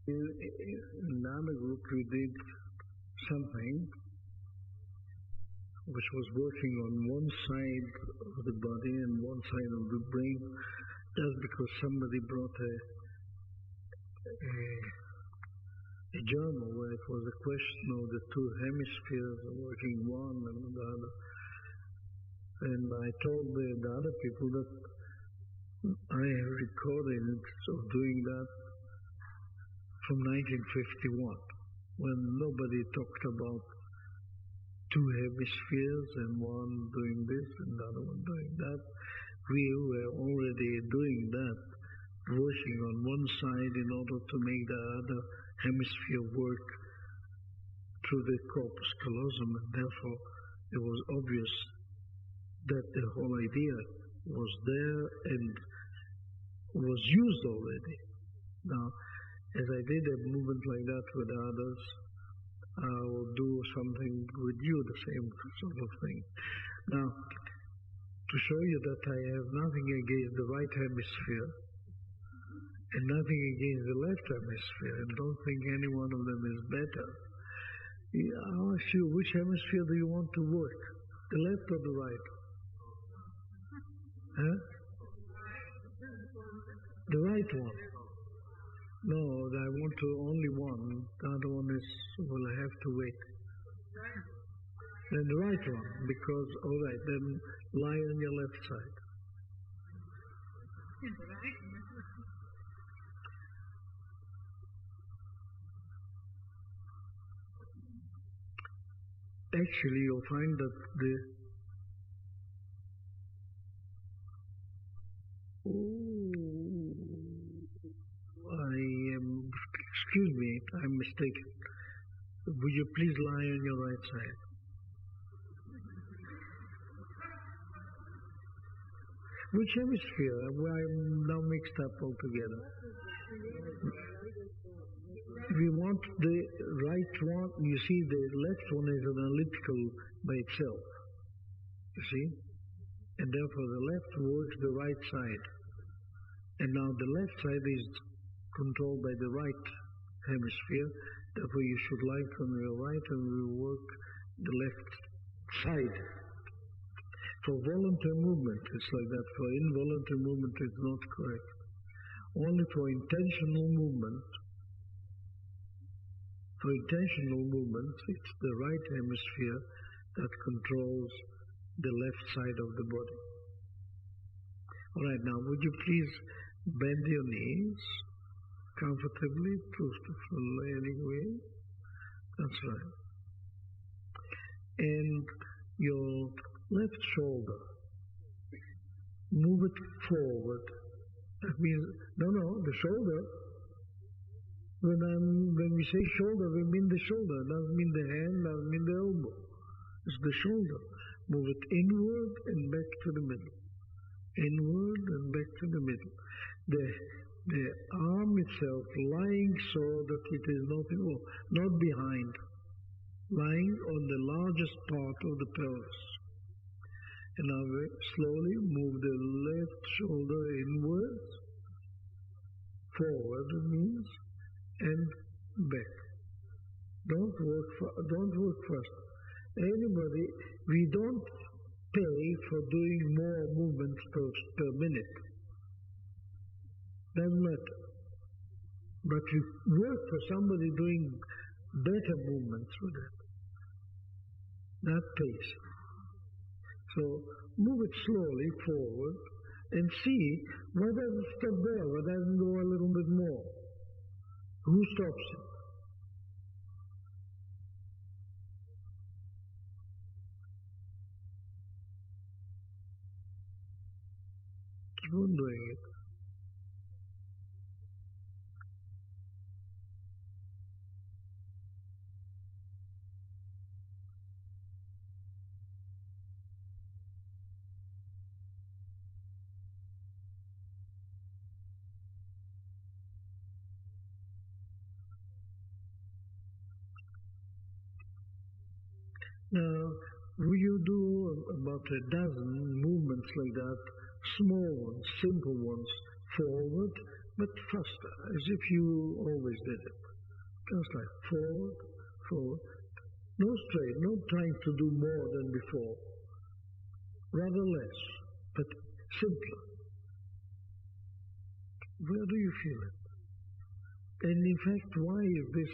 In another group we did something which was working on one side of the body and one side of the brain, just because somebody brought a journal where it was a question of the two hemispheres working one and the other. And I told the other people that I have recordings of doing that from 1951, when nobody talked about two hemispheres and one doing this and the other one doing that. We were already doing that, working on one side in order to make the other hemisphere work through the corpus callosum, and therefore it was obvious that the whole idea was there and was used already. Now, as I did a movement like that with others, I will do something with you, the same sort of thing. Now, to show you that I have nothing against the right hemisphere and nothing against the left hemisphere, and don't think any one of them is better, I'll ask you, which hemisphere do you want to work? The left or the right? Huh? The right one. No, I want to only one. The other one will have to wait. Then the right one, because, all right, then lie on your left side. Actually, you'll find that excuse me, I'm mistaken. Would you please lie on your right side? Which hemisphere? I'm now mixed up altogether. We want the right one. You see, the left one is an elliptical by itself. You see? And therefore the left works the right side. And now the left side is controlled by the right hemisphere. Therefore you should lie on your right and we work the left side. For voluntary movement, it's like that. For involuntary movement, it's not correct. Only for intentional movement, it's the right hemisphere that controls the left side of the body. All right, now, would you please bend your knees comfortably, truthfully anyway? That's right. And your left shoulder, move it forward. That means, the shoulder. When we say shoulder, we mean the shoulder. It doesn't mean the hand, doesn't mean the elbow. It's the shoulder. Move it inward and back to the middle. Inward and back to the middle. The arm itself lying so that it is not behind, lying on the largest part of the pelvis. And now slowly move the left shoulder inwards, forward it means, and back. Don't work fast. We don't pay for doing more movements per minute. Doesn't matter. But you work for somebody doing better movements with it. That pays. So move it slowly forward and see why doesn't it stop there, why doesn't go a little bit more. Who stops it? Keep on doing it. Now, you do about a dozen movements like that, small ones, simple ones, forward, but faster, as if you always did it. Just like forward, forward. No straight, not trying to do more than before. Rather less, but simpler. Where do you feel it? And in fact, why is this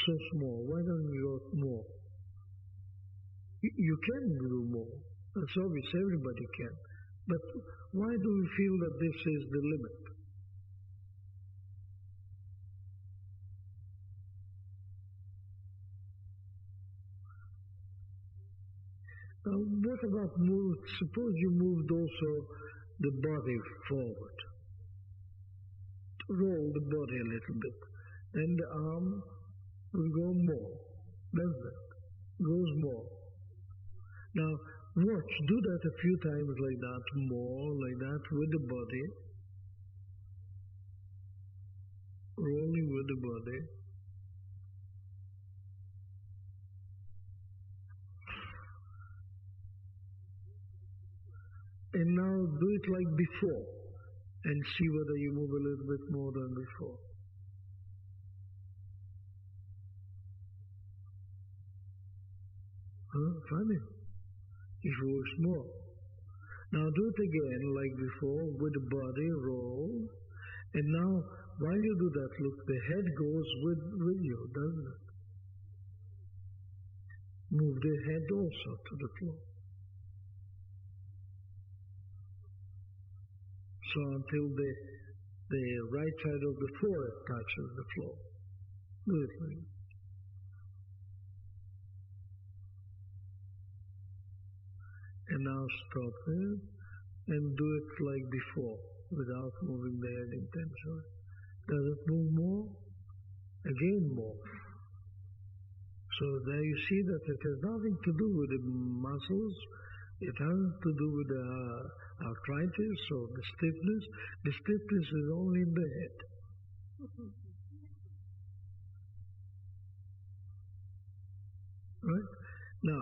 so small? Why don't you go more? You can do more. That's obvious, everybody can. But why do we feel that this is the limit? Now, what about move? Suppose you moved also the body forward. Roll the body a little bit. And the arm will go more. Doesn't it? Goes more. Now, watch, do that a few times like that, more like that with the body. Rolling with the body. And now do it like before and see whether you move a little bit more than before. Funny. It works more. Now do it again like before with the body, roll. And now while you do that, look, the head goes with you, doesn't it? Move the head also to the floor. So until the right side of the forehead touches the floor. Do it like that. And now stop it and do it like before, without moving the head intentionally. Does it move more? Again more. So there you see that it has nothing to do with the muscles, it has nothing to do with the arthritis or the stiffness. The stiffness is only in the head. Right? Now,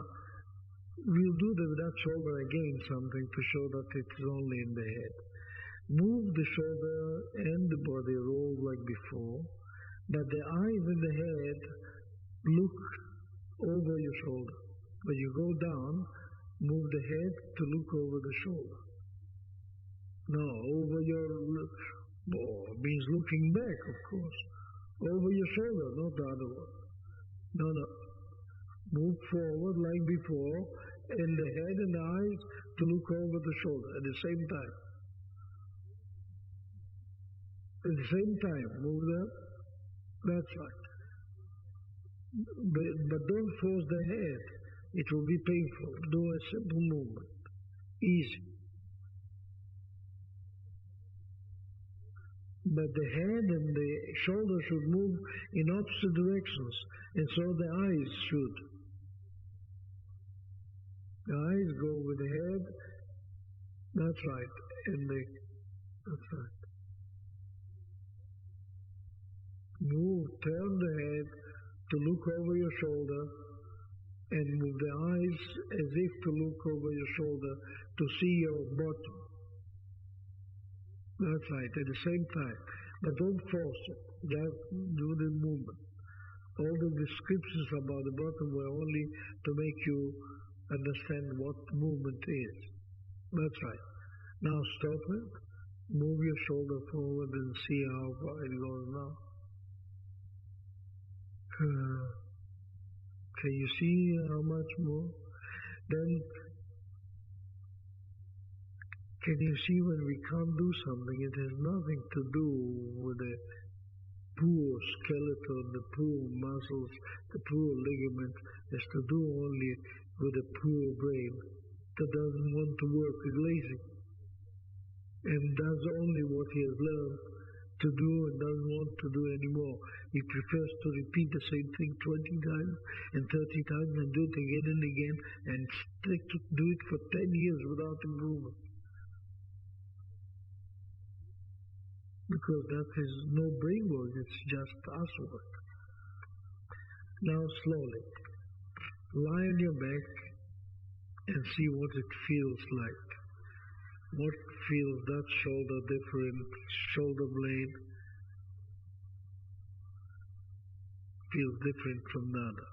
we'll do that shoulder again, something to show that it's only in the head. Move the shoulder and the body roll like before, but the eyes and the head look over your shoulder. When you go down, move the head to look over the shoulder. No, over your, means looking back, of course. Over your shoulder, not the other one. No. Move forward like before, and the head and the eyes to look over the shoulder at the same time. At the same time, move that. That's right. But don't force the head. It will be painful. Do a simple movement. Easy. But the head and the shoulder should move in opposite directions, and so the eyes should. The eyes go with the head. That's right. That's right. Move, turn the head to look over your shoulder, and move the eyes as if to look over your shoulder to see your bottom. That's right, at the same time. But don't force it. Just do the movement. All the descriptions about the bottom were only to make you understand what movement is. That's right. Now stop it. Move your shoulder forward and see how far it goes now. Can you see how much more? Then, can you see when we can't do something, it has nothing to do with the poor skeleton, the poor muscles, the poor ligaments. It has to do only with a poor brain that doesn't want to work, is lazy, and does only what he has learned to do and doesn't want to do anymore. He prefers to repeat the same thing 20 times and 30 times and do it again and again and stick to do it for 10 years without improvement. Because that is no brain work, it's just us work. Now slowly, lie on your back and see what it feels like. What feels that shoulder different? Shoulder blade feels different from the other.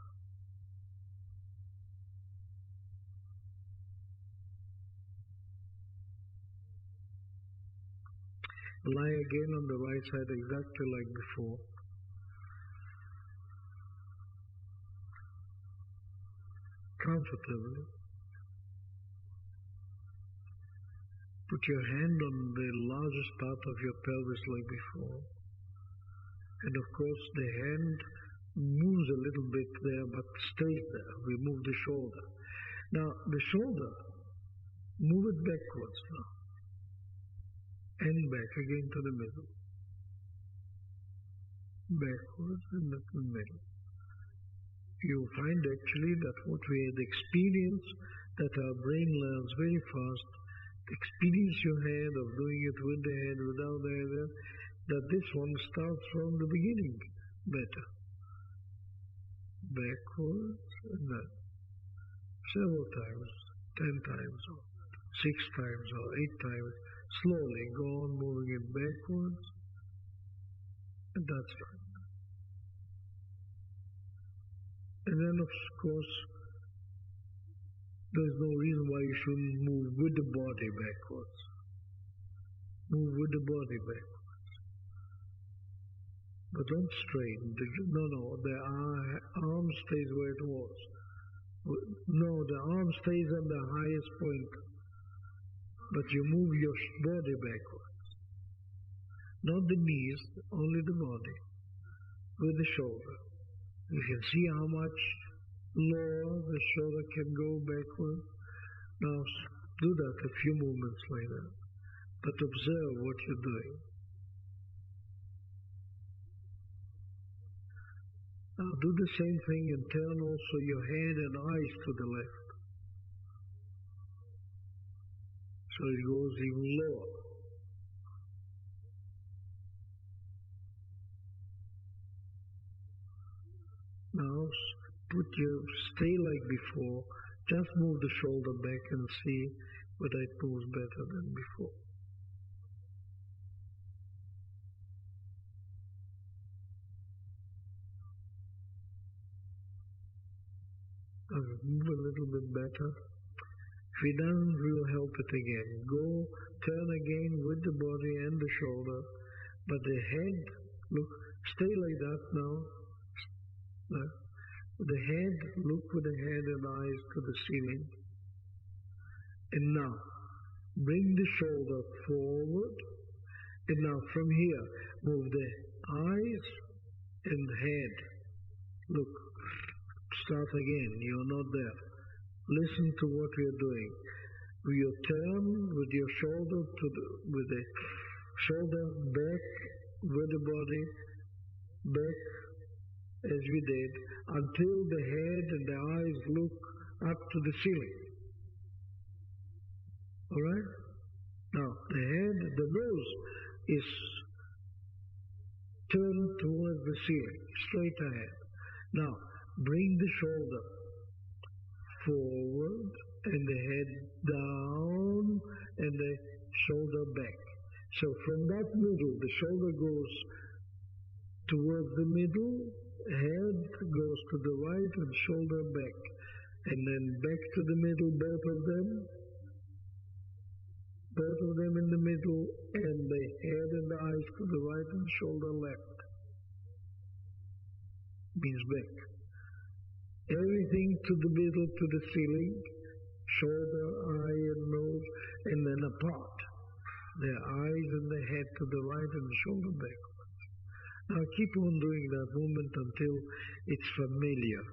Lie again on the right side exactly like before. Comfortably. Put your hand on the largest part of your pelvis like before. And of course the hand moves a little bit there but stays there. We move the shoulder. Now the shoulder, move it backwards now. And back again to the middle. Backwards and back to the middle. You find actually that what we had experienced, that our brain learns very fast, the experience you had of doing it with the head, without the head, that this one starts from the beginning better. Backwards and then several times, 10 times or 6 times or 8 times, slowly go on moving it backwards, and that's right. And then of course, there's no reason why you shouldn't move with the body backwards. Move with the body backwards. But don't strain. No, the arm stays where it was. No, the arm stays on the highest point. But you move your body backwards. Not the knees, only the body. With the shoulder. You can see how much lower the shoulder can go backward. Now do that a few movements like that. But observe what you're doing. Now do the same thing and turn also your head and eyes to the left. So it goes even lower. Now stay like before, just move the shoulder back and see whether it moves better than before. Does it move a little bit better? If it doesn't, we'll help it again. Go, turn again with the body and the shoulder, but the head, look, stay like that now. The head, look with the head and eyes to the ceiling. And now, bring the shoulder forward. And now from here, move the eyes and head. Look, start again, you're not there. Listen to what we are doing. You turn with your shoulder with the shoulder back with the body, back as we did, until the head and the eyes look up to the ceiling. Alright? Now, the head, the nose is turned towards the ceiling, straight ahead. Now, bring the shoulder forward and the head down and the shoulder back. So from that middle, the shoulder goes towards the middle, head goes to the right and shoulder back. And then back to the middle, both of them in the middle, and the head and the eyes to the right and shoulder left. Means back. Everything to the middle, to the ceiling, shoulder, eye and nose, and then apart. The eyes and the head to the right and the shoulder backwards. Now keep on doing that movement until it's familiar,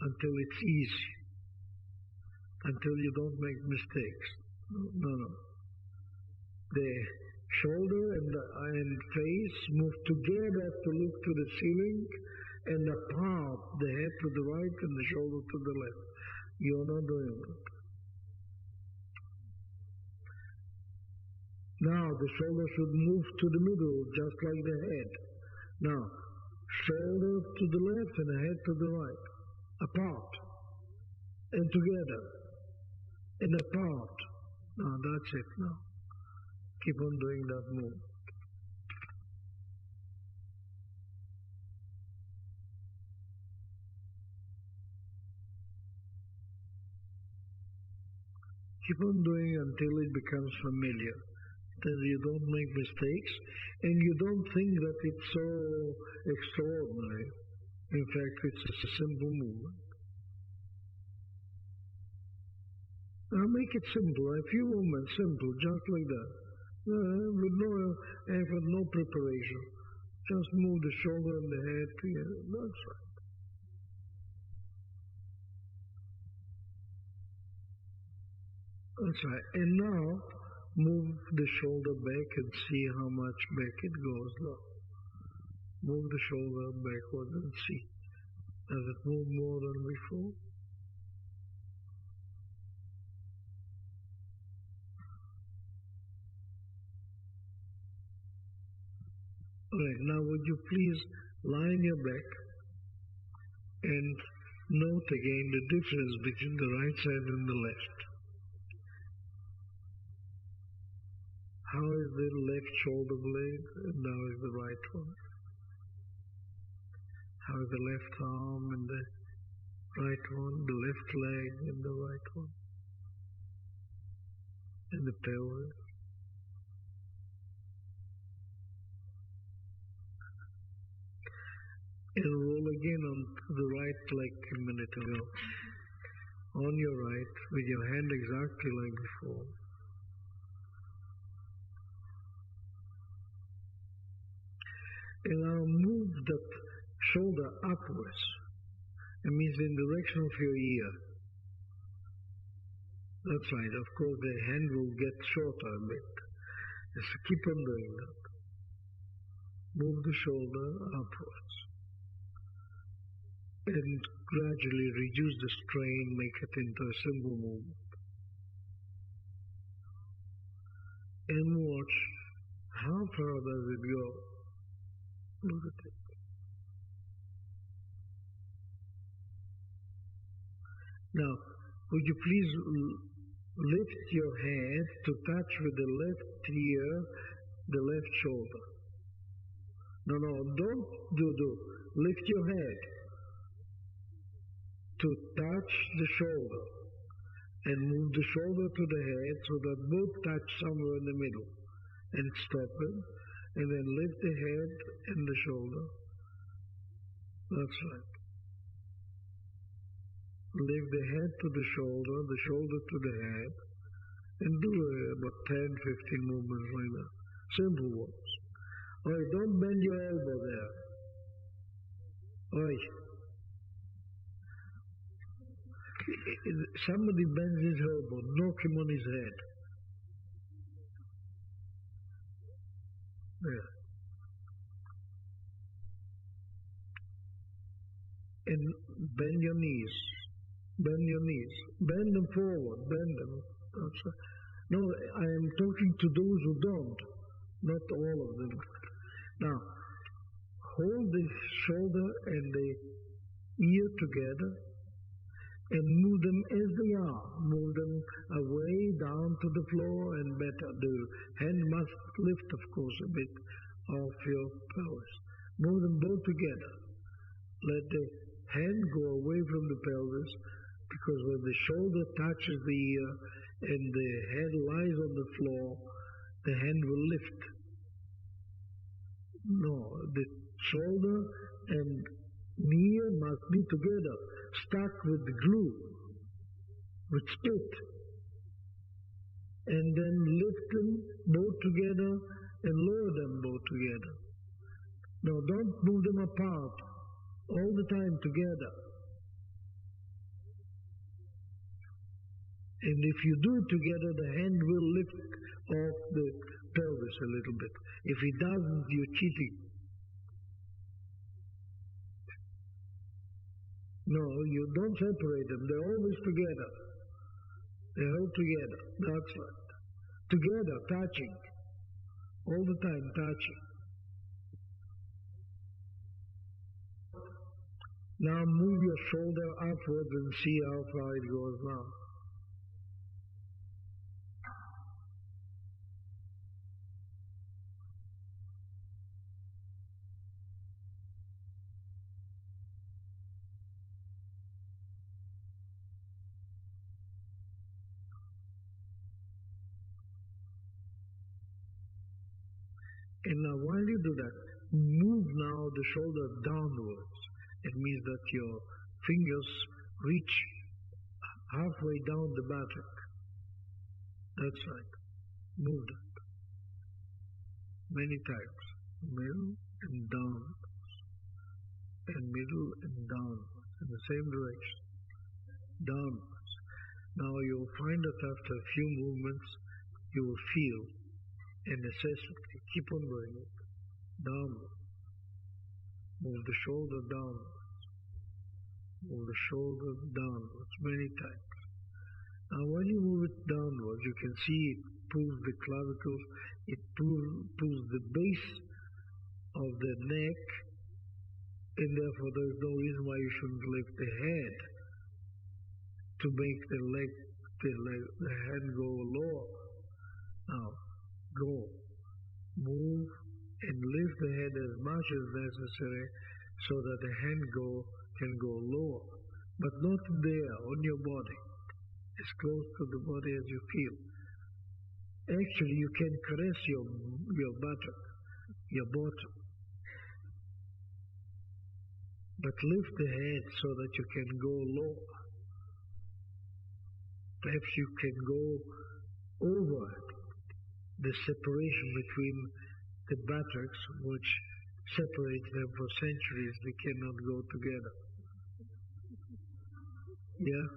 until it's easy, until you don't make mistakes. No. The shoulder and face move together to look to the ceiling, and apart, the head to the right and the shoulder to the left. You're not doing it. Now the shoulder should move to the middle, just like the head. Now, shoulder to the left and the head to the right. Apart. And together. And apart. Now that's it now. Keep on doing that move. Keep on doing until it becomes familiar. Then you don't make mistakes and you don't think that it's so extraordinary. In fact, it's a simple movement. Now make it simple, a few movements, simple, just like that. With no effort, no preparation. Just move the shoulder and the head together. That's right. That's right. And now, move the shoulder back and see how much back it goes now. Move the shoulder backward and see. Does it move more than before? Right, now would you please lie on your back and note again the difference between the right side and the left. How is the left shoulder blade and how is the right one? How is the left arm and the right one, the left leg and the right one? And the pelvis? And roll again on the right like a minute ago. On your right, with your hand exactly like before. And now move that shoulder upwards. It means in the direction of your ear. That's right. Of course, the hand will get shorter a bit. Just keep on doing that. Move the shoulder upwards. And gradually reduce the strain, make it into a simple movement. And watch how far does it go. Look at it. Now, would you please lift your head to touch with the left ear, the left shoulder? No, don't do. Lift your head to touch the shoulder and move the shoulder to the head so that both touch somewhere in the middle. And stop it. And then lift the head and the shoulder. That's right. Lift the head to the shoulder to the head, and do about 10-15 movements like that. Simple ones. Alright, don't bend your elbow there. Alright. Somebody bends his elbow, knock him on his head. Yeah. And bend your knees. Bend your knees. Bend them forward. Bend them. No, I am talking to those who don't. Not all of them. Now, hold the shoulder and the ear together and move them as they are. Move them away down to the floor and better. The hand must lift, of course, a bit off your pelvis. Move them both together. Let the hand go away from the pelvis, because when the shoulder touches the ear and the head lies on the floor, the hand will lift. No, the shoulder and ear must be together, stuck with glue, with spit. And then lift them both together and lower them both together. No, don't move them apart. All the time together. And if you do it together, the hand will lift off the pelvis a little bit. If it doesn't, you're cheating. No, you don't separate them. They're always together. They're held together. That's right. Together, touching. All the time touching. Now move your shoulder upwards and see how far it goes now. And now while you do that, move now the shoulder downwards. It means that your fingers reach halfway down the buttock. That's right. Move that. Many times. Middle and downwards. And middle and downwards. In the same direction. Downwards. Now you'll find that after a few movements, you will feel a necessity. Keep on doing it. Downwards. Move the shoulder downwards. Move the shoulder downwards many times. Now when you move it downwards, you can see it pulls the clavicles, it pulls the base of the neck, and therefore there is no reason why you shouldn't lift the head to make the hand go lower. Now, go. Move and lift the head as much as necessary so that the hand can go lower, but not there on your body, as close to the body as you feel. Actually, you can caress your buttock, your bottom, but lift the head so that you can go lower. Perhaps you can go over the separation between the buttocks, which separates them for centuries. They cannot go together. Yeah?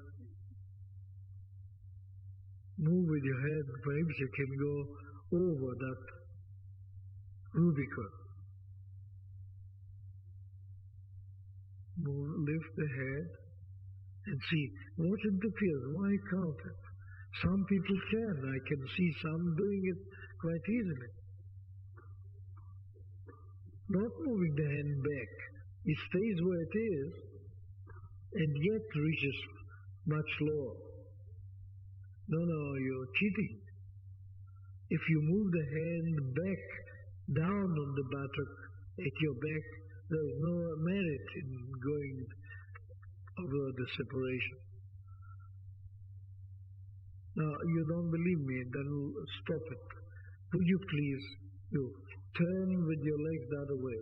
Move with your head. Perhaps you can go over that Rubicon. Move, lift the head and see what interferes. Why can't it? Some people can. I can see some doing it quite easily. Not moving the hand back. It stays where it is and yet reaches much lower. No, you're cheating. If you move the hand back down on the buttock at your back, there is no merit in going over the separation. Now, you don't believe me, then stop it. Would you please, you turn with your legs the other way,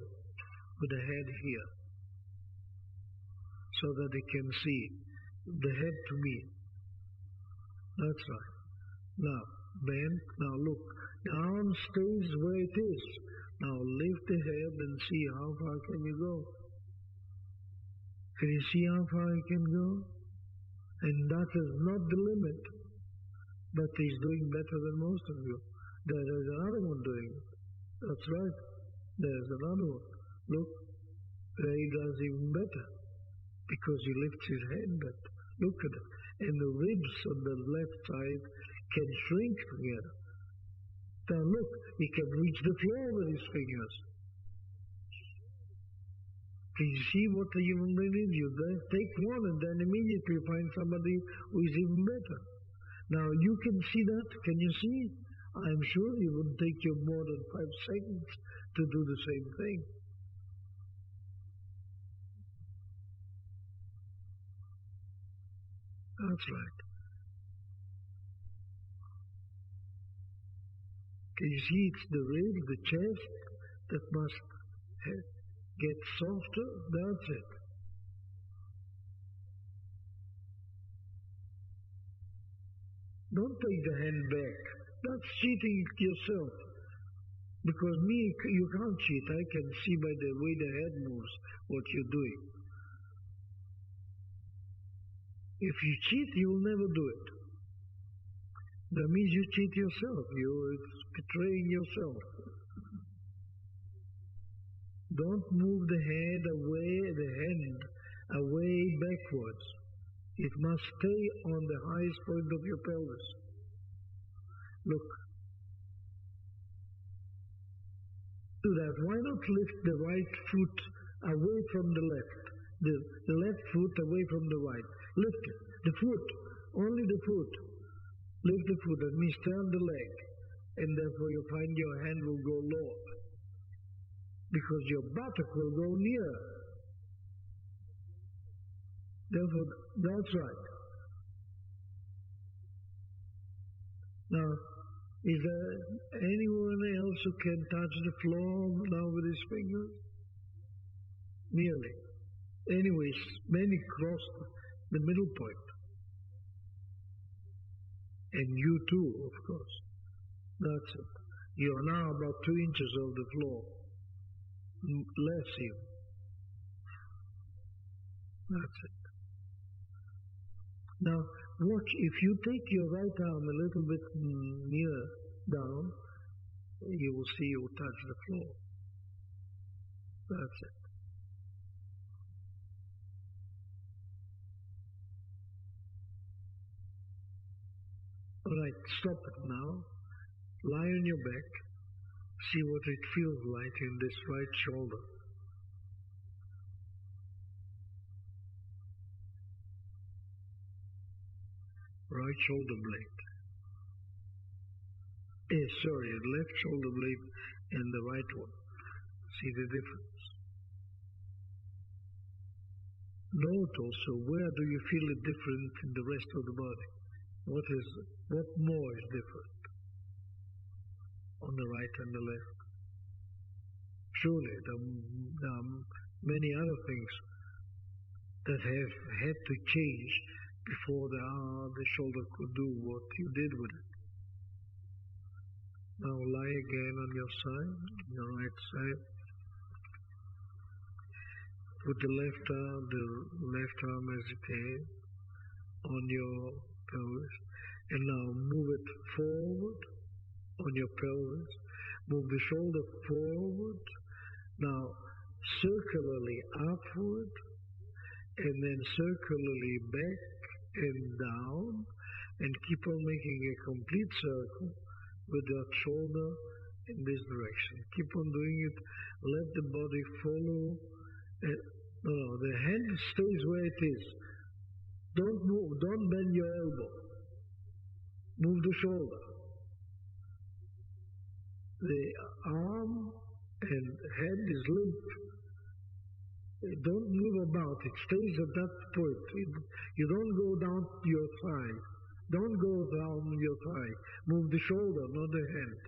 with the head here, so that they can see the head to me. That's right. Now, bend. Now look, the arm stays where it is. Now lift the head and see how far can you go. Can you see how far you can go? And that is not the limit. But he's doing better than most of you. There is another one doing it. That's right. There's another one. Look, there he does even better. Because he lifts his head back. Look at it. And the ribs on the left side can shrink together. Now look, he can reach the floor with his fingers. Can you see what the human being is? You take one and then immediately you find somebody who is even better. Now you can see that. Can you see? I'm sure it wouldn't take you more than 5 seconds to do the same thing. That's right. Can you see it's the ribs, the chest that must get softer? That's it. Don't take the hand back. That's cheating yourself. Because you can't cheat. I can see by the way the head moves what you're doing. If you cheat, you will never do it. That means you cheat yourself. You're betraying yourself. Don't move the hand away backwards. It must stay on the highest point of your pelvis. Look. Do that. Why not lift the right foot away from the left? The left foot away from the right. Lift it. The foot. Only the foot. Lift the foot. That means turn the leg. And therefore you find your hand will go lower. Because your buttock will go nearer. Therefore, that's right. Now, Is there anyone else who can touch the floor now with his fingers? Nearly. Anyways, many crossed the middle point. And you too, of course. That's it. You are now about 2 inches off the floor. Less even. That's it. Now, watch, if you take your right arm a little bit near down, you will see you will touch the floor. That's it. All right, stop it now. Lie on your back. See what it feels like in this right shoulder. Right shoulder blade. Sorry, left shoulder blade and the right one. See the difference? Note also, where do you feel it different in the rest of the body? What more is different on the right and the left? Surely there are many other things that have had to change before the shoulder could do what you did with it. Now lie again on your side, on your right side. Put the left arm as it is on your pelvis, and now move it forward on your pelvis. Move the shoulder forward, now circularly upward, and then circularly back and down, and keep on making a complete circle with that shoulder in this direction. Keep on doing it. Let the body follow. The hand stays where it is. Don't move. Don't bend your elbow. Move the shoulder. The arm and head is limp. Don't move about. It stays at that point. You don't go down your thigh. Don't go down your thigh. Move the shoulder, not the hand.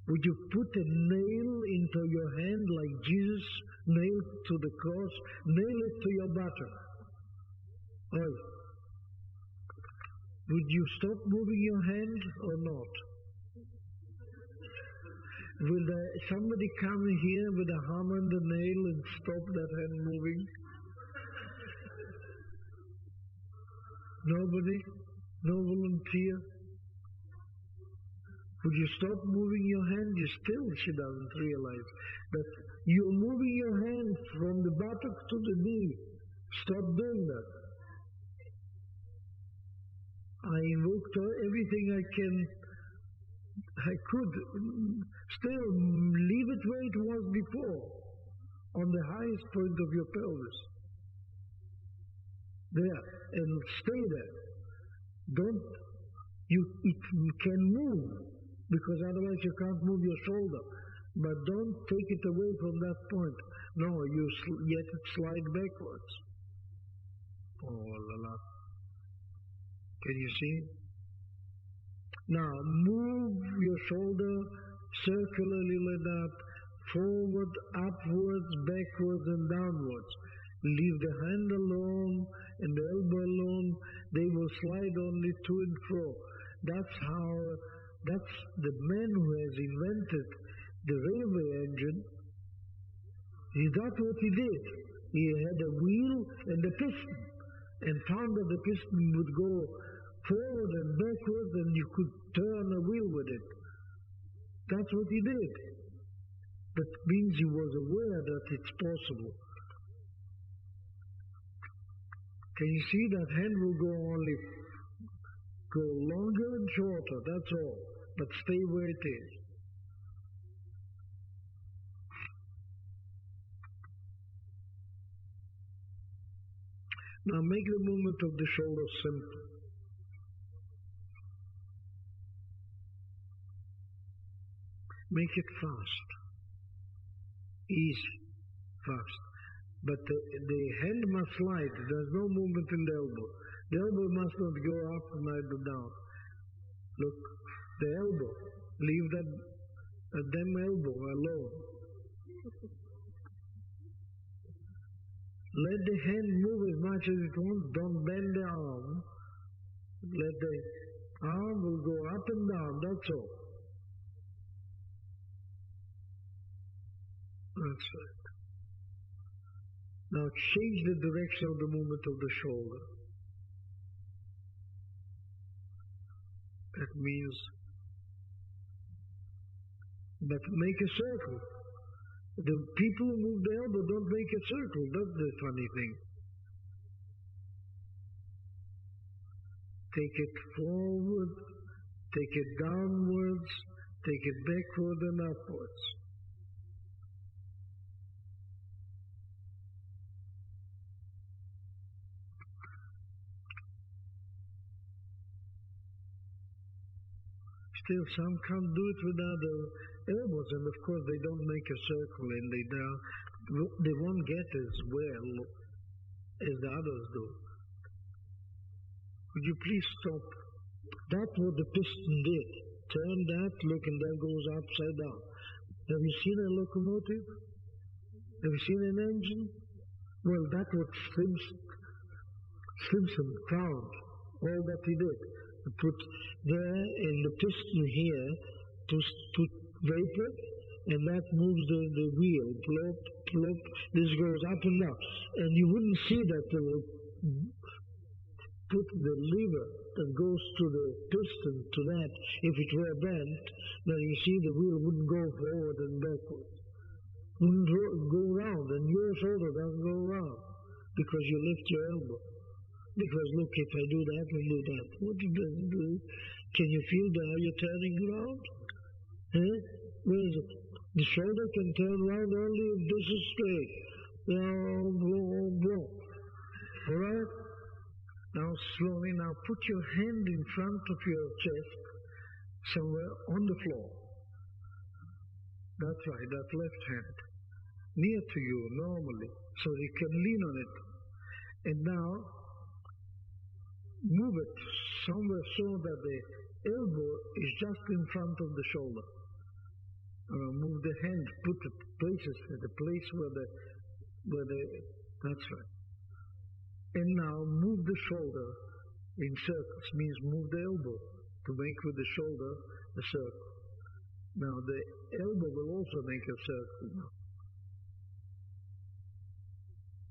Would you put a nail into your hand like Jesus nailed to the cross? Nail it to your buttock. Oh. Would you stop moving your hand or not? Will somebody come here with a hammer and a nail and stop that hand moving? Nobody? No volunteer? Would you stop moving your hand? She doesn't realize that you're moving your hand from the buttock to the knee. Stop doing that. I invoked everything I could. Still, leave it where it was before, on the highest point of your pelvis. There, and stay there. It can move, because otherwise you can't move your shoulder. But don't take it away from that point. No, you let it slide backwards. Oh la la. Can you see? Now move your shoulder circularly like that, forward, upwards, backwards and downwards. Leave the hand alone and the elbow alone. They will slide only to and fro. That's the man who has invented the railway engine. That's what he did. He had a wheel and a piston, and found that the piston would go forward and backwards, and you could turn a wheel with it. That's what he did. That means he was aware that it's possible. Can you see that hand will go longer and shorter, that's all, but stay where it is. Now make the movement of the shoulder simple. Make it fast, easy, fast. But the hand must slide. There's no movement in the elbow. The elbow must not go up, neither down. Look, the elbow. Leave that damn elbow alone. Let the hand move as much as it wants. Don't bend the arm. Let the arm will go up and down. That's all. That's right. Now change the direction of the movement of the shoulder. That means that make a circle. The people who move the elbow don't make a circle. That's the funny thing. Take it forward, take it downwards, take it backward and upwards. Still, some can't do it with other elbows, and of course they don't make a circle, and they won't get as well as the others do. Could you please stop? That's what the piston did. Turn that, look, and that goes upside down. Have you seen a locomotive? Have you seen an engine? Well, that's what Simpson found. All that he did. He put there in the piston here to put vapor, and that moves the wheel. Plop, plop. This goes up and down. And you wouldn't see that they would put the lever that goes to the piston to that. If it were bent, then you see the wheel wouldn't go forward and backward. Wouldn't go round, and your shoulder doesn't go round because you lift your elbow. Because look, if I do that, I do that. What it doesn't do? Can you feel how you're turning around? Eh? Where is it? The shoulder can turn around only if this is straight. Blow. Alright? Now slowly, now put your hand in front of your chest, somewhere on the floor. That's right, that left hand. Near to you, normally, so you can lean on it. And now, move it somewhere so that the elbow is just in front of the shoulder. Move the hand, put it places at the place where that's right. And now move the shoulder in circles, means move the elbow to make with the shoulder a circle. Now the elbow will also make a circle now.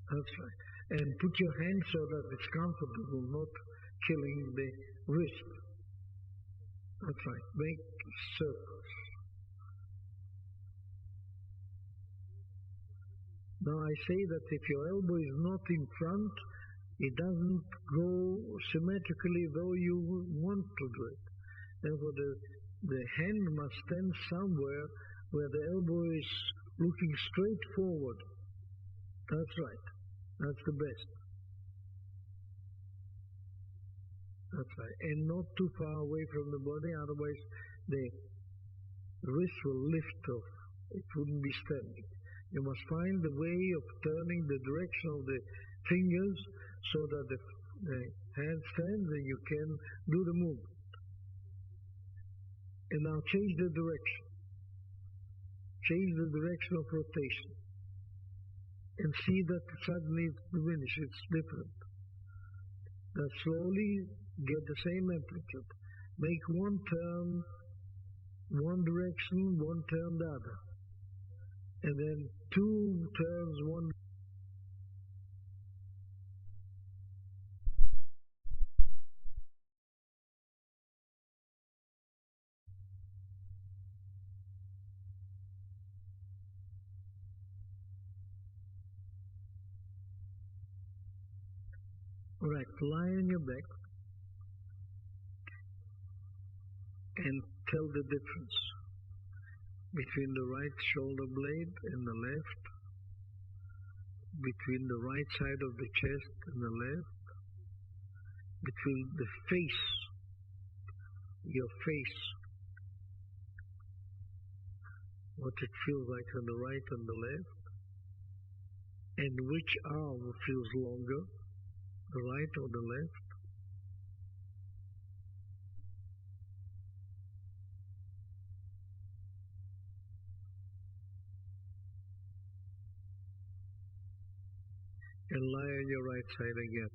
That's right. And put your hand so that it's comfortable, not killing the wrist. That's right. Make circles. Now I say that if your elbow is not in front, it doesn't go symmetrically though you want to do it. Therefore the hand must stand somewhere where the elbow is looking straight forward. That's right. That's the best. That's right. And not too far away from the body, otherwise the wrist will lift off. It wouldn't be standing. You must find the way of turning the direction of the fingers so that the hand stands and you can do the movement. And now change the direction. Change the direction of rotation. And see that suddenly it diminishes, it's different. Now slowly get the same amplitude. Make one turn, one direction, one turn the other. And then two turns, one. Alright, lie on your back and tell the difference between the right shoulder blade and the left, between the right side of the chest and the left, between the face, your face, what it feels like on the right and the left, and which arm feels longer, the right or the left. and lie on your right side again.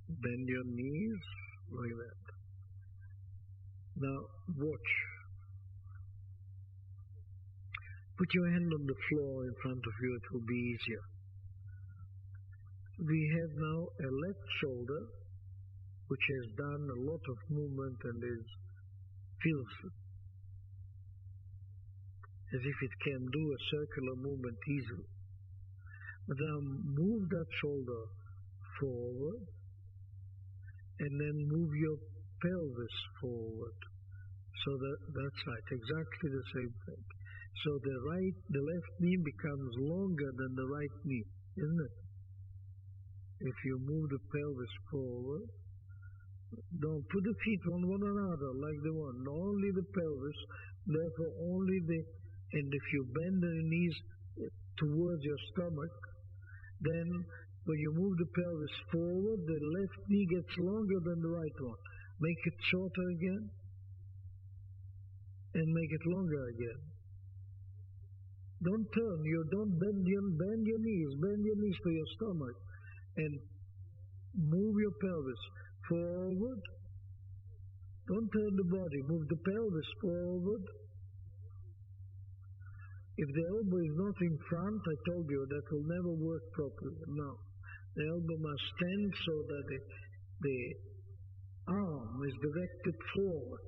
Bend your knees like that. Now watch. Put your hand on the floor in front of you, it will be easier. We have now a left shoulder which has done a lot of movement and feels as if it can do a circular movement easily. But now move that shoulder forward and then move your pelvis forward. So that's right, exactly the same thing. So the left knee becomes longer than the right knee, isn't it? If you move the pelvis forward, don't put the feet on one another like the one, only the pelvis, therefore only and if you bend the knees towards your stomach, then when you move the pelvis forward, the left knee gets longer than the right one. Make it shorter again, and make it longer again. Don't turn, don't bend your knees to your stomach, and move your pelvis forward. Don't turn the body, move the pelvis forward. If the elbow is not in front, I told you that will never work properly. No. The elbow must stand so that the arm is directed forward.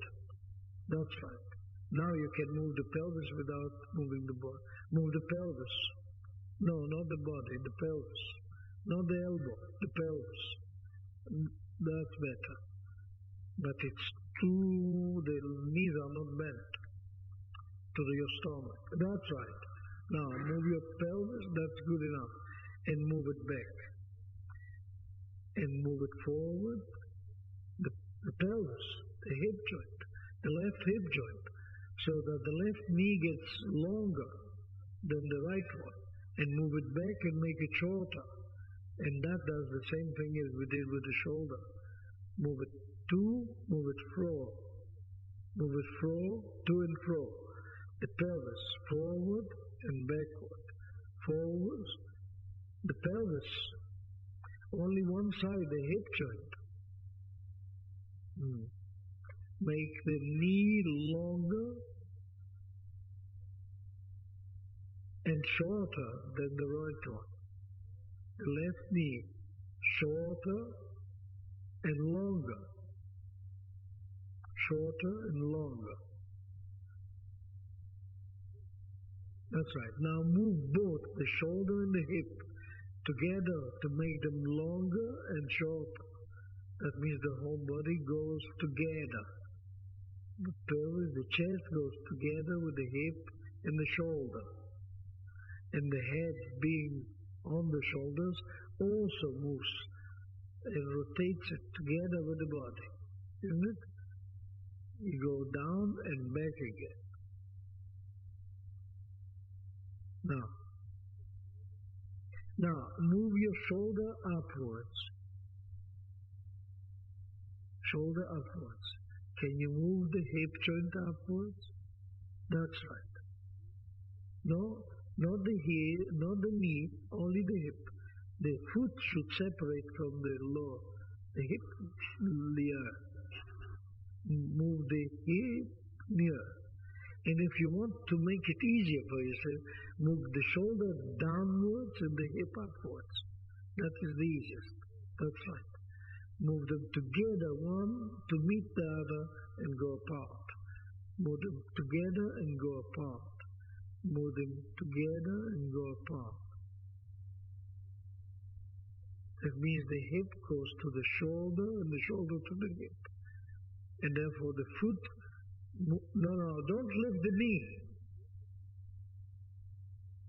That's right. Now you can move the pelvis without moving the body. Move the pelvis. No, not the body, the pelvis. Not the elbow, the pelvis. That's better. But the knees are not bent to your stomach. That's right. Now move your pelvis, that's good enough. And move it back. And move it forward. The pelvis, the hip joint, the left hip joint, so that the left knee gets longer than the right one. And move it back and make it shorter. And that does the same thing as we did with the shoulder. Move it to, move it fro. Move it fro, to and fro. The pelvis forward and backward. Forward. The pelvis. Only one side, the hip joint. Make the knee longer and shorter than the right one. The left knee shorter and longer. Shorter and longer. That's right. Now move both the shoulder and the hip together to make them longer and shorter. That means the whole body goes together. The pelvis, the chest goes together with the hip and the shoulder. And the head being on the shoulders also moves and rotates it together with the body. Isn't it? You go down and back again. Now move your shoulder upwards. Shoulder upwards. Can you move the hip joint upwards? That's right. No, not the heel, not the knee, only the hip. The foot should separate from the lower, the hip near. Move the hip near. And if you want to make it easier for yourself, move the shoulder downwards and the hip upwards. That is the easiest. That's right. Move them together, one to meet the other and go apart. Move them together and go apart. Move them together and go apart. That means the hip goes to the shoulder and the shoulder to the hip. And therefore the foot, don't lift the knee.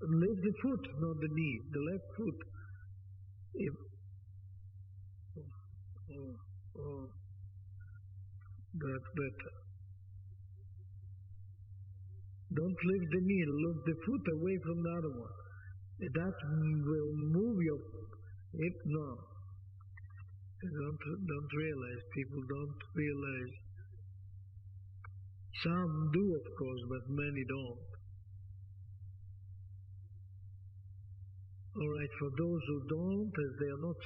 Lift the foot, not the knee, the left foot. That's better. Don't lift the knee, lift the foot away from the other one. That will move your hip. No. People don't realize. Some do, of course, but many don't. All right, for those who don't, as they are not,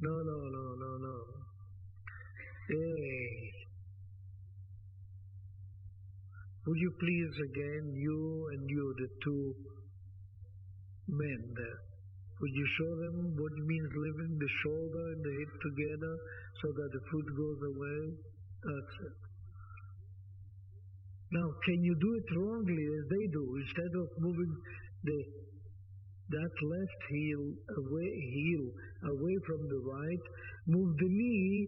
no. Hey, would you please again, you and you, the two men there, would you show them what it means lifting the shoulder and the hip together so that the foot goes away? That's it. Now, can you do it wrongly as they do? Instead of moving that left heel away from the right, move the knee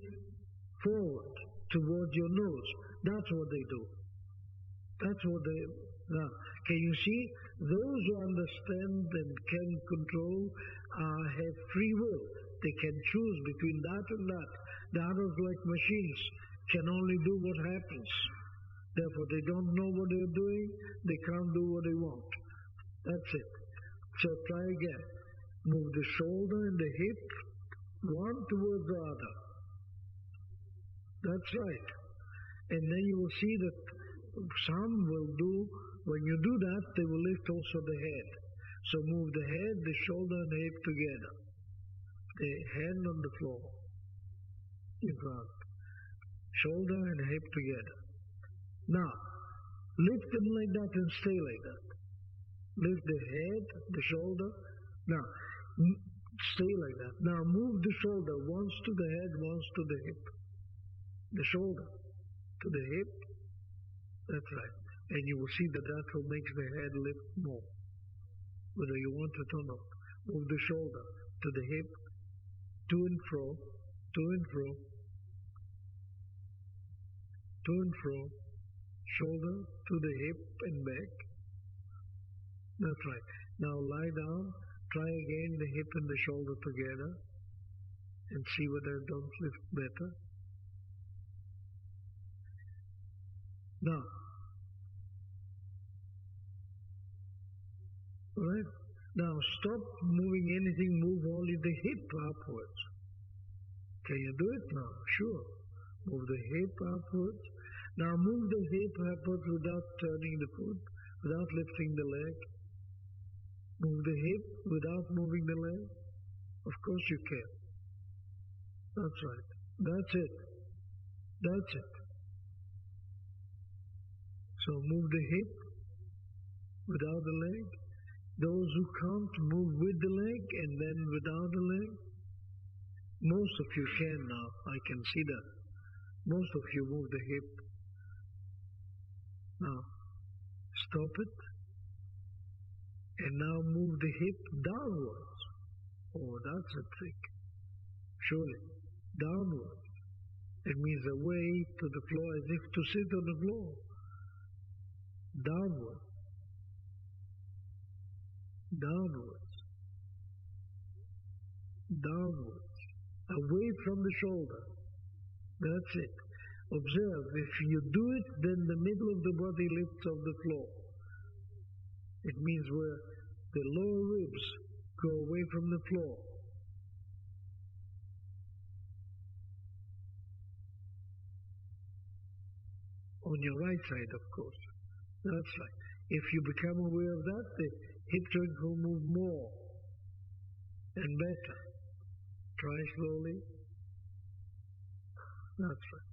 forward towards your nose. That's what they do. That's what they... Now, can you see? Those who understand and can control have free will. They can choose between that and that. The others, like machines, can only do what happens. Therefore, they don't know what they're doing. They can't do what they want. That's it. So try again. Move the shoulder and the hip, one towards the other. That's right. And then you will see that some will do, when you do that, they will lift also the head. So move the head, the shoulder, and the hip together. The hand on the floor, in front. Shoulder and hip together. Now, lift them like that and stay like that. Lift the head, the shoulder. Now, stay like that. Now, move the shoulder once to the head, once to the hip. The shoulder to the hip. That's right. And you will see that that will make the head lift more, whether you want it or not. Move the shoulder to the hip, to and fro, to and fro, to and fro, shoulder to the hip and back. That's right. Now lie down, try again the hip and the shoulder together, and see whether it don't lift better. Now, all right. Now stop moving anything, move only the hip upwards. Can you do it now? Sure. Move the hip upwards. Now move the hip upwards without turning the foot, without lifting the leg. Move the hip without moving the leg. Of course you can. That's right. That's it. That's it. So move the hip without the leg. Those who can't, move with the leg and then without the leg. Most of you can now. I can see that. Most of you move the hip. Now, stop it. And now move the hip downwards. Oh, that's a trick. Surely. Downwards. It means away to the floor as if to sit on the floor. Downwards. Downwards. Downwards. Away from the shoulder. That's it. Observe, if you do it, then the middle of the body lifts off the floor. It means where the lower ribs go away from the floor. On your right side, of course. That's right. If you become aware of that, the hip joint will move more and better. Try slowly. That's right.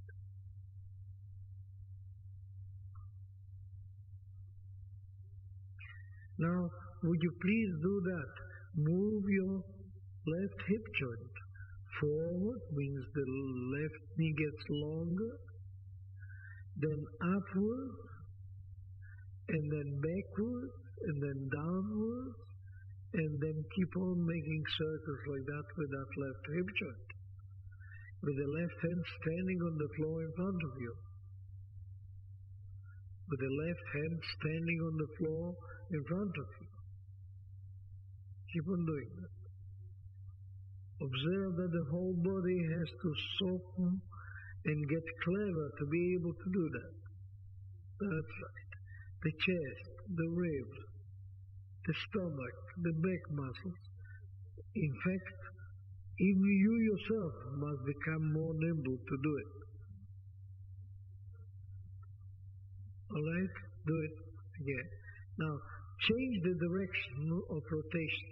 Now, would you please do that? Move your left hip joint forward, means the left knee gets longer, then upward, and then backward, and then downward, and then keep on making circles like that with that left hip joint, with the left hand standing on the floor in front of you, with the left hand standing on the floor in front of you. Keep on doing that. Observe that the whole body has to soften and get clever to be able to do that. That's right. The chest, the ribs, the stomach, the back muscles. In fact, even you yourself must become more nimble to do it. All right? Do it again. Now, change the direction of rotation.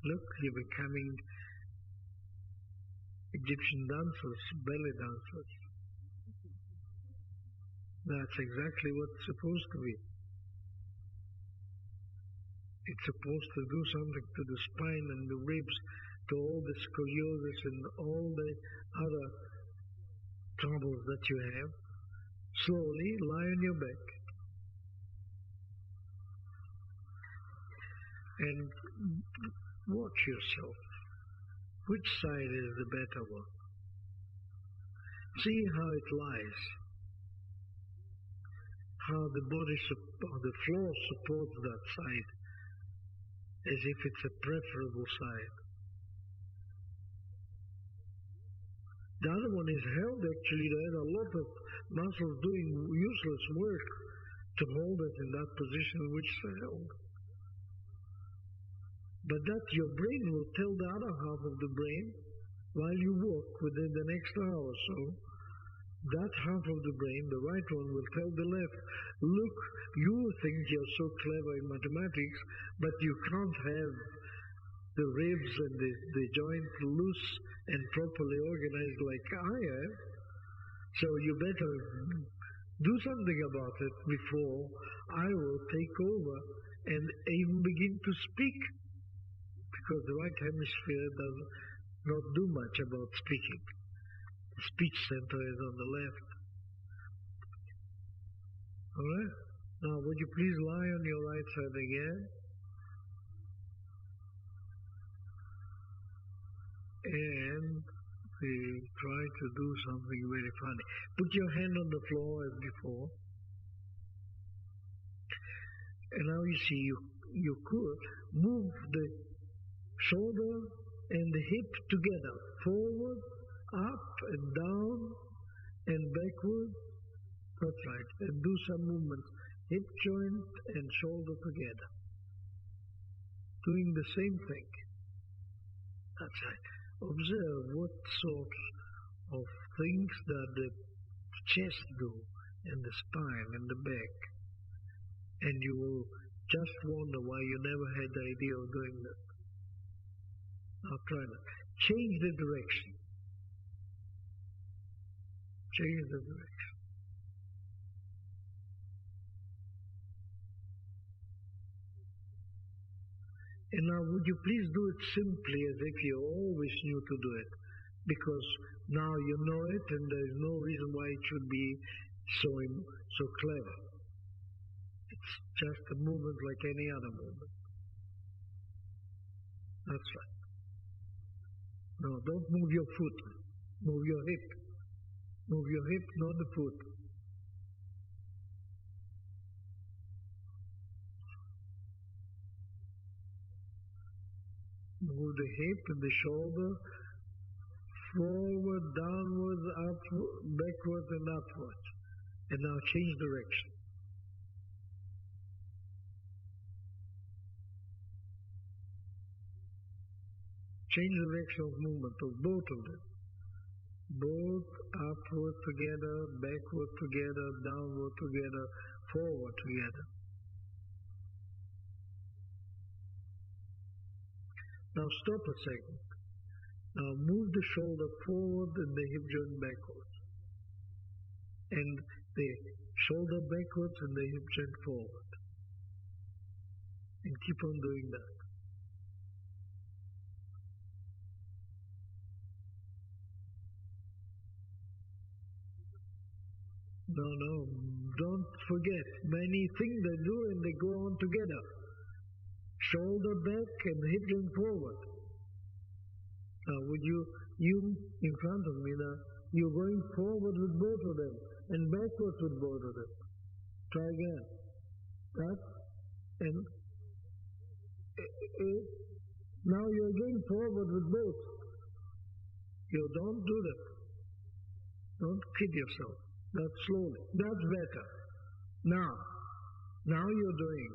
Look, you're becoming Egyptian dancers, belly dancers. That's exactly what it's supposed to be. It's supposed to do something to the spine and the ribs, to all the scoliosis and all the other troubles that you have. Slowly lie on your back. And watch yourself. Which side is the better one? See how it lies. How the body, the floor supports that side, as if it's a preferable side. The other one is held actually. There are a lot of muscles doing useless work to hold it in that position in which it's held. But that your brain will tell the other half of the brain while you walk within the next hour or so. That half of the brain, the right one, will tell the left, look, you think you're so clever in mathematics, but you can't have the ribs and the joint loose and properly organized like I have. So you better do something about it before I will take over and even begin to speak. Because the right hemisphere does not do much about speaking. The speech center is on the left. All right? Now, would you please lie on your right side again? And we try to do something very funny. Put your hand on the floor as before. And now you see you could move the shoulder and the hip together, forward, up and down and backward. That's right. And do some movements, hip joint and shoulder together. Doing the same thing. That's right. Observe what sort of things that the chest do, and the spine and the back. And you will just wonder why you never had the idea of doing that. Now try that. Change the direction. Change the direction. And now would you please do it simply as if you always knew to do it. Because now you know it and there is no reason why it should be so clever. It's just a movement like any other movement. That's right. No, don't move your foot. Move your hip. Move your hip, not the foot. Move the hip and the shoulder forward, downward, upward, backward and upward. And now change direction. Change the direction of movement of both of them. Both upward together, backward together, downward together, forward together. Now stop a second. Now move the shoulder forward and the hip joint backwards. And the shoulder backwards and the hip joint forward. And keep on doing that. No, don't forget. Many things they do and they go on together. Shoulder back and hip joint forward. Now would you in front of me now, you're going forward with both of them and backwards with both of them. Try again. That and now you're going forward with both. You don't do that. Don't kid yourself. That's slowly. That's better. Now you're doing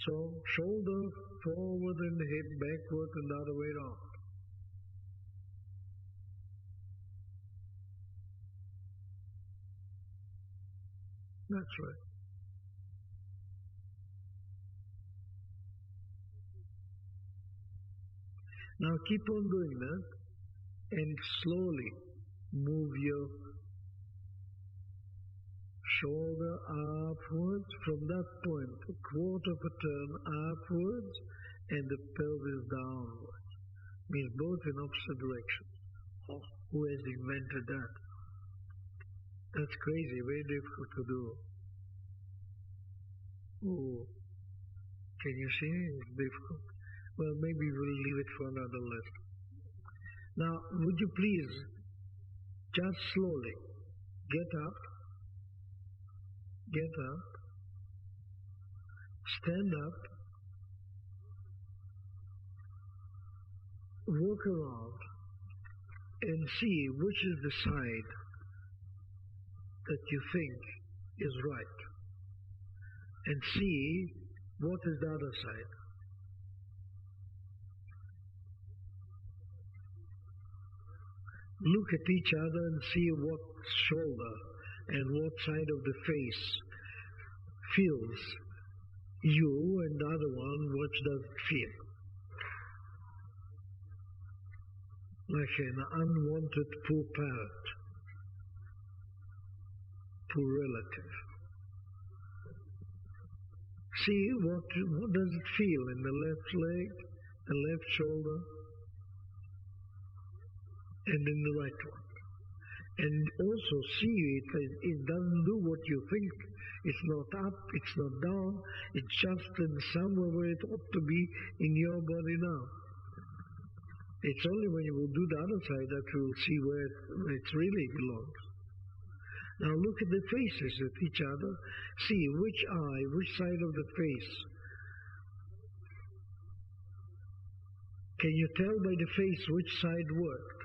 So shoulder forward and hip backward and the other way around. That's right. Now keep on doing that and slowly move your shoulder upwards. From that point, a quarter of a turn upwards and the pelvis downwards. Means both in opposite directions. Oh, who has invented that? That's crazy, very difficult to do. Oh, can you see? It's difficult. Well, maybe we'll leave it for another lesson. Now, would you please, just slowly, get up, stand up, walk around, and see which is the side that you think is right, and see what is the other side. Look at each other and see what shoulder and what side of the face feels you, and the other one, what does it feel? Like an unwanted poor parent, poor relative. See what does it feel in the left leg, the left shoulder, and in the right one. And also see it doesn't do what you think. It's not up, it's not down, it's just in somewhere where it ought to be in your body now. It's only when you will do the other side that you will see where it really belongs. Now look at the faces at each other. See which eye, which side of the face. Can you tell by the face which side worked?